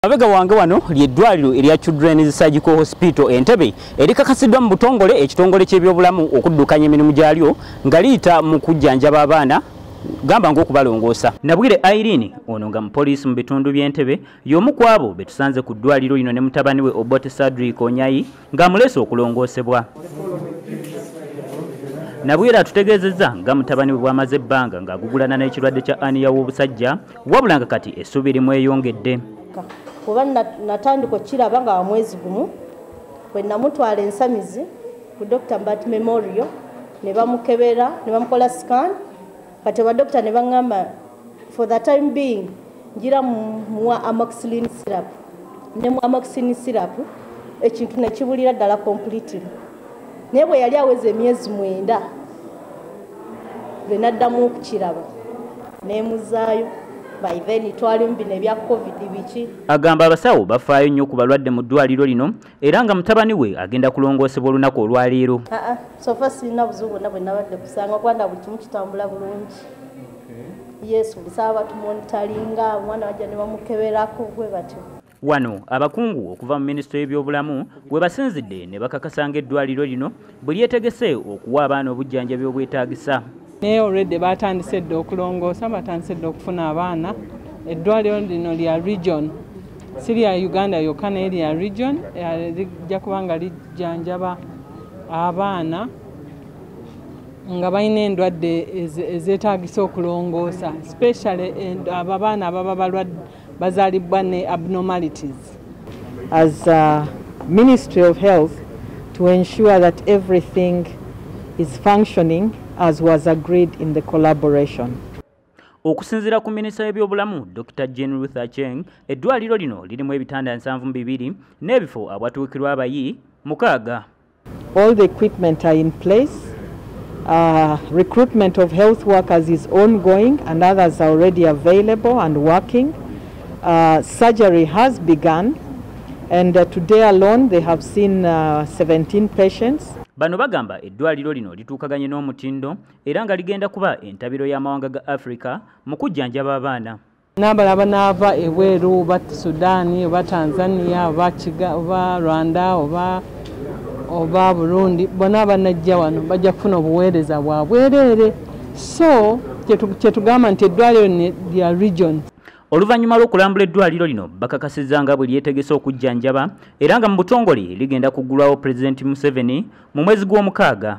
Abega wange wano Ly'eddwalio erya Children's Surgical Hospital Entebbe erikakasiddwa mu butongole ekitongole ky'ebyobulamu okuddukanya emirimu gyalyo nga liyita mu kujjanjaba abaana gamba ng'okubalongoosa. Nabwire Irene ono nga mupoliisi mu bitundu by'Entebbe y'omu ku abo be tusanze ku ddwaliro lino ne mutabani we Obote Cedric Onyayi ng'amuleese okulongoosebwa. Nabwire atutegeezezza nga mutabani we bw'amaze ebbanga ng'agugulana n'ekirwadde kya aniya w'obusajja wabula nga kati essuubi limweyongedde. Kuba natandika okiraba nga mwezi gumu bwe namutwala ensamizi ku Dr. Mbat Memorial ne bamukebera ne bamukola scan kati ba doctor ne bangamba for the time being ngira mu amoxicillin syrup ne mu amoxicillin syrup ekintu ne kibulira ddala completely naye bwe yali aweze emyezi 9 bwe naddamu okukiraba ne muzaayo by then twali mbine bya covid biki. Agamba abasawo bafaayo nnyo ku balwadde mu ddwaliro lino era nga mutabani we agenda kulongoosebwa olunaku olwaleero. So far sirina buzibu bwe nabadde kusanga kwanda buli kimu kitambula bulungi. Yes, bisaba tumonitalinga omwana wajja ne bamukeberako gwe batyo. Wano abakungu okuva mu minisitule y'ebyobulamu bwe basinzidde ne bakakasanga eddwaliro lino bwe lyetegese okuwa abaana obujjanjabi obwetaagisa. Ne already batandise dde okulongoosa batandise dde okufuna abaana. Eddwaliro lino lya region si lya Uganda yokka naye lya region lijja kuba nga lijjanjaba abaana nga balina endwadde ezeetaagisa okulongoosa especially abaana ababa bazaalibwa ne abnormalities. As Ministry of Health, to ensure that everything is functioning as was agreed in the collaboration. Okusinziira ku minisita y'ebyobulamu Dr. Jane Ruth Acheng, eddwaliro lino lirimu ebitanda 72 n'ebifo awatuukirwa abayi 6. All the equipment are in place. Recruitment of health workers is ongoing and others are already available and working. Surgery has begun and today alone they have seen 17 patients. Bano bagamba eddwaliro lino lituukaganye n'omutindo era nga ligenda kuba entabiro y'amawanga ga Africa mu kujjanjaba abaana. N'abalaba n'ava ebweru oba Sudan oba Tanzania oba Rwanda oba Burundi bonna abanajja wano bajja kufuna obuweereza bwa bwereere. So kyetugamba nti eddwaliro lya region. Oluvannyuma lw'okulambula eddwaliro lino bakakasizza nga bwe lyetegese okujjanjaba era nga mu butongole ligenda kuggulwawo Pulezidenti Museveni mu mwezi gw'Omukaaga.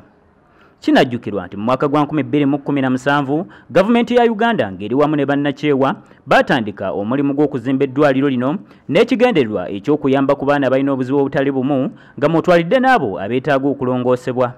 Kinajjukirwa nti mu mwaka gwa 2017 gavumenti ya Uganda ng'eri wamu ne bannakyewa batandika omulimu gw'okuzimba eddwaliro lino n'ekigendererwa eky'okuyamba ku baana balina obuzibu obutali bumu nga mwotwalidde n'abo abeetaaga okulongoosebwa.